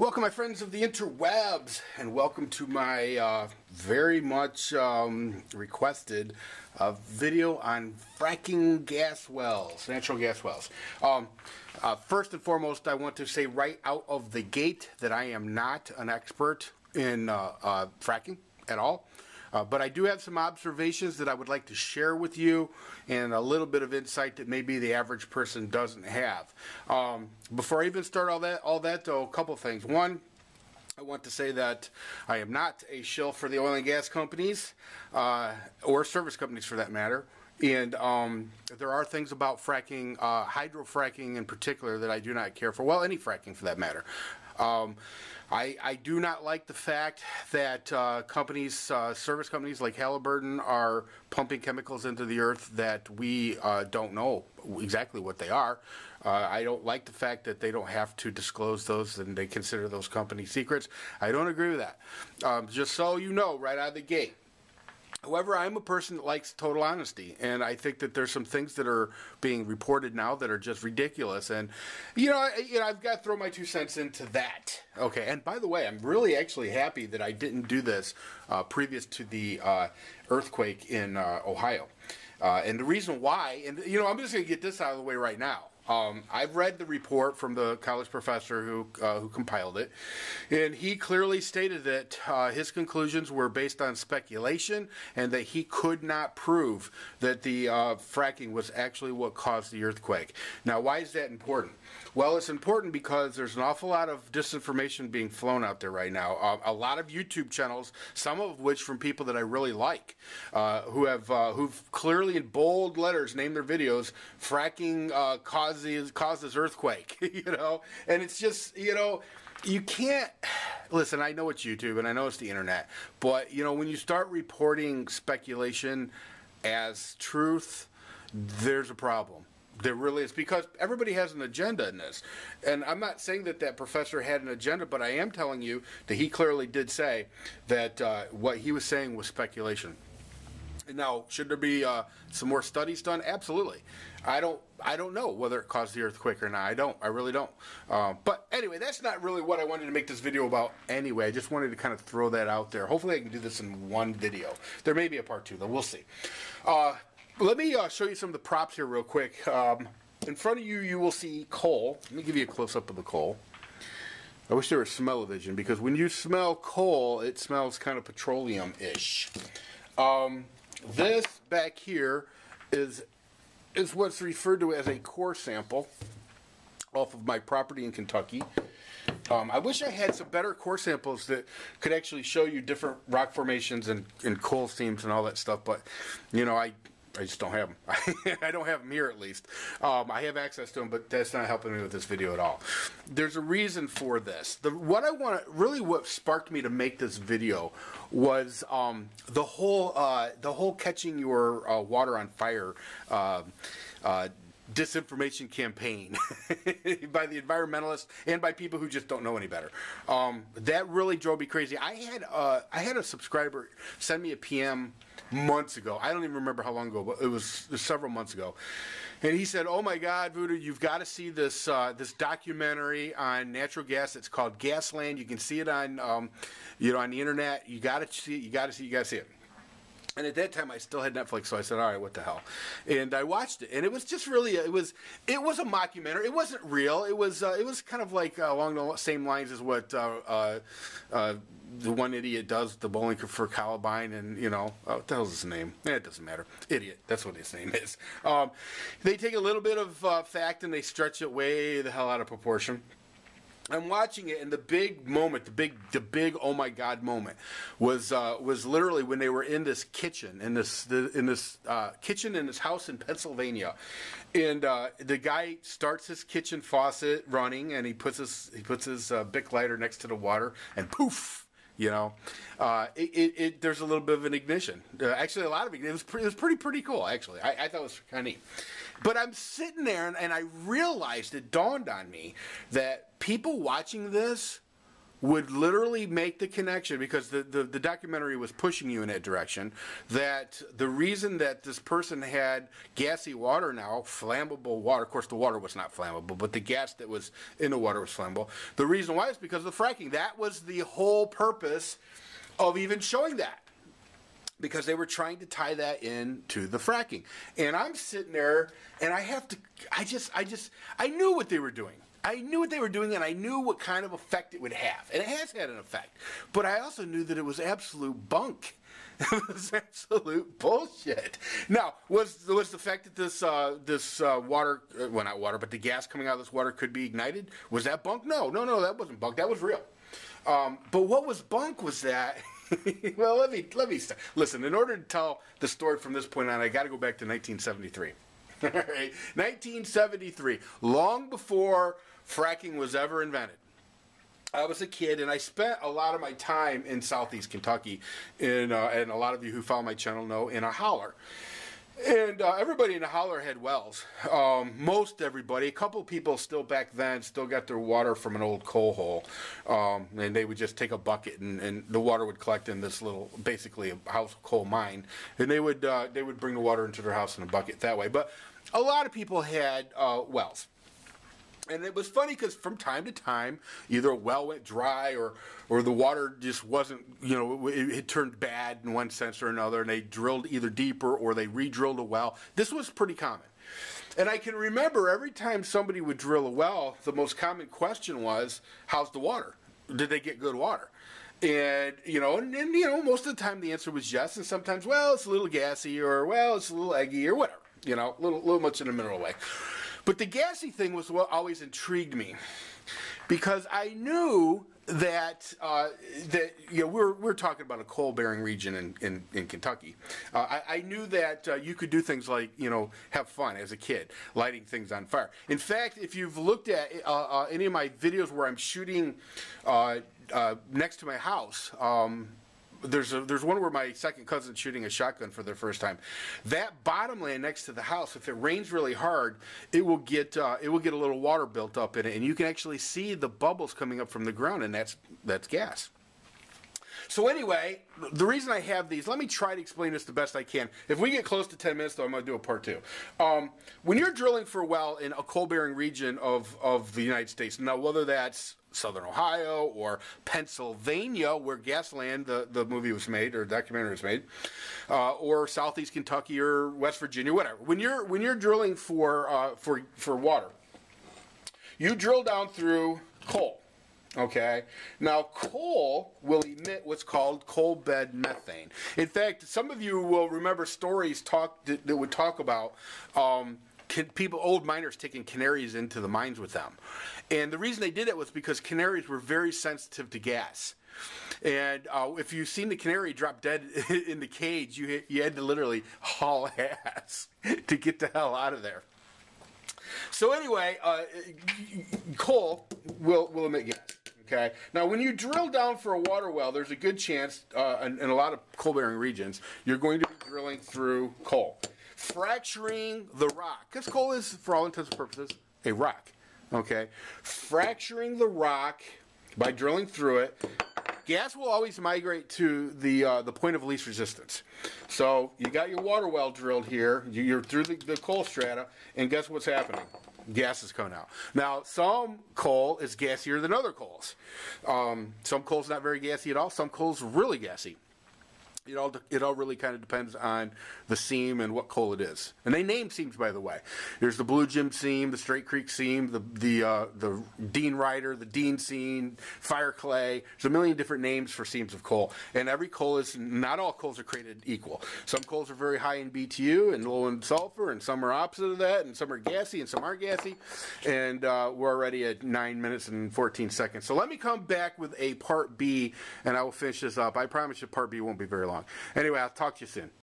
Welcome, my friends of the interwebs, and welcome to my very much requested video on fracking gas wells, natural gas wells. First and foremost, I want to say right out of the gate that I am not an expert in fracking at all. But I do have some observations that I would like to share with you, and a little bit of insight that maybe the average person doesn't have. Before I even start all that though, a couple things. One, I want to say that I am not a shill for the oil and gas companies, or service companies for that matter. And there are things about fracking, hydrofracking in particular, that I do not care for. Well, any fracking for that matter. I do not like the fact that companies, service companies like Halliburton, are pumping chemicals into the earth that we don't know exactly what they are. I don't like the fact that they don't have to disclose those and they consider those company secrets. I don't agree with that. Just so you know, right out of the gate. However, I'm a person that likes total honesty, and I think that there's some things that are being reported now that are just ridiculous. And I've got to throw my 2 cents into that. Okay, and by the way, I'm really actually happy that I didn't do this previous to the earthquake in Ohio. And the reason why, and I'm just going to get this out of the way right now. I've read the report from the college professor who compiled it, and he clearly stated that his conclusions were based on speculation and that he could not prove that the fracking was actually what caused the earthquake. Now, why is that important? Well, it's important because there's an awful lot of disinformation being flown out there right now. A lot of YouTube channels, some of which from people that I really like, who've clearly in bold letters named their videos "fracking causes earthquake," and it's just, you can't, listen, I know it's YouTube and I know it's the internet, but, when you start reporting speculation as truth, there's a problem. There really is, because everybody has an agenda in this. And I'm not saying that that professor had an agenda, but I am telling you that he clearly did say that what he was saying was speculation. Now, should there be some more studies done? Absolutely. I don't know whether it caused the earthquake or not. I really don't. But anyway, that's not really what I wanted to make this video about anyway. I just wanted to kind of throw that out there. Hopefully I can do this in one video. There may be a part 2, though. We'll see. Let me show you some of the props here real quick. In front of you, you will see coal. Let me give you a close-up of the coal. I wish there was smell-o-vision, because when you smell coal, it smells kind of petroleum-ish. This back here is what's referred to as a core sample off of my property in Kentucky. I wish I had some better core samples that could actually show you different rock formations and coal seams and all that stuff, but I just don't have them. I don't have them here, at least. I have access to them, but that's not helping me with this video at all. There's a reason for this. What sparked me to make this video was the whole catching your water on fire disinformation campaign by the environmentalists and by people who just don't know any better. That really drove me crazy. I had a subscriber send me a PM months ago. I don't even remember how long ago, but it was several months ago. And he said, "Oh my God, Voodoo, you've got to see this this documentary on natural gas. It's called Gasland. You can see it on on the internet. You got to see it. You got to see it." And at that time, I still had Netflix, so I said, "All right, what the hell?" And I watched it, and it was just really, it was a mockumentary. It wasn't real. It was kind of like along the same lines as what the one idiot does, the Bowling for Columbine, and what the hell's his name? It doesn't matter. Idiot. That's what his name is. They take a little bit of fact and they stretch it way the hell out of proportion. I'm watching it, and the big moment, the big oh my God moment was literally when they were in this kitchen, in this kitchen in this house in Pennsylvania, and the guy starts his kitchen faucet running, and he puts his Bic lighter next to the water, and poof. There's a little bit of an ignition. Actually, a lot of ignition. It was pretty cool, actually. I thought it was kind of neat. But I'm sitting there, and I realized, it dawned on me that people watching this would literally make the connection, because the documentary was pushing you in that direction, that the reason that this person had gassy water now, flammable water, of course the water was not flammable, but the gas that was in the water was flammable. The reason why is because of the fracking. That was the whole purpose of even showing that, because they were trying to tie that into the fracking. And I'm sitting there, and I knew what they were doing. I knew what they were doing, and I knew what kind of effect it would have. And it has had an effect. But I also knew that it was absolute bunk. It was absolute bullshit. Now, was the fact that this water, well, not water, but the gas coming out of this water could be ignited, was that bunk? No, that wasn't bunk. That was real. But what was bunk was that... Well, let me start. Listen, in order to tell the story from this point on, I got to go back to 1973. All right, 1973, long before fracking was ever invented. I was a kid, and I spent a lot of my time in southeast Kentucky, and a lot of you who follow my channel know, in a holler. And everybody in the holler had wells. Most everybody. A couple of people still back then still got their water from an old coal hole. And they would just take a bucket, and the water would collect in this little, basically a house coal mine. And they would bring the water into their house in a bucket that way. But a lot of people had wells. And it was funny because from time to time, either a well went dry or the water just wasn't, it turned bad in one sense or another, and they drilled either deeper or they re-drilled a well. This was pretty common. And I can remember every time somebody would drill a well, the most common question was, how's the water? Did they get good water? And, most of the time the answer was yes, and sometimes, well, it's a little gassy, or, well, it's a little eggy, or whatever, a little much in the middle way. But the gassy thing was what always intrigued me, because I knew that we're talking about a coal-bearing region in Kentucky. I knew that you could do things like have fun as a kid, lighting things on fire. In fact, if you've looked at any of my videos where I'm shooting next to my house. There's one where my second cousin's shooting a shotgun for the first time. That bottomland next to the house, if it rains really hard, it will get a little water built up in it, and you can actually see the bubbles coming up from the ground, and that's gas. So anyway, the reason I have these, let me try to explain this the best I can. If we get close to 10 minutes, though, I'm going to do a part 2. When you're drilling for a well in a coal-bearing region of the United States, now whether that's Southern Ohio or Pennsylvania, where Gasland, the movie was made, or documentary was made, or Southeast Kentucky or West Virginia, whatever. When you're drilling for water, you drill down through coal. Okay. Now, coal will emit what's called coal bed methane. In fact, some of you will remember stories that would talk about old miners taking canaries into the mines with them. And the reason they did it was because canaries were very sensitive to gas. And if you've seen the canary drop dead in the cage, you had to literally haul ass to get the hell out of there. So anyway, coal will emit gas. Okay. Now, when you drill down for a water well, there's a good chance, in a lot of coal-bearing regions, you're going to be drilling through coal, fracturing the rock, because coal is, for all intents and purposes, a rock. Okay. Fracturing the rock by drilling through it. Gas will always migrate to the point of least resistance. So you got your water well drilled here. You're through the coal strata, and guess what's happening? Gas is coming out. Now, some coal is gassier than other coals. Some coal's not very gassy at all. Some coal's really gassy. It all really kind of depends on the seam and what coal it is. And they name seams, by the way. There's the Blue Jim seam, the Straight Creek seam, the Dean Ryder, the Dean seam, Fire Clay. There's a million different names for seams of coal. And every coal is, not all coals are created equal. Some coals are very high in BTU and low in sulfur, and some are opposite of that, and some are gassy and some aren't gassy. And we're already at 9 minutes and 14 seconds. So let me come back with a part B, and I will finish this up. I promise you part B won't be very long. Anyway, I'll talk to you soon.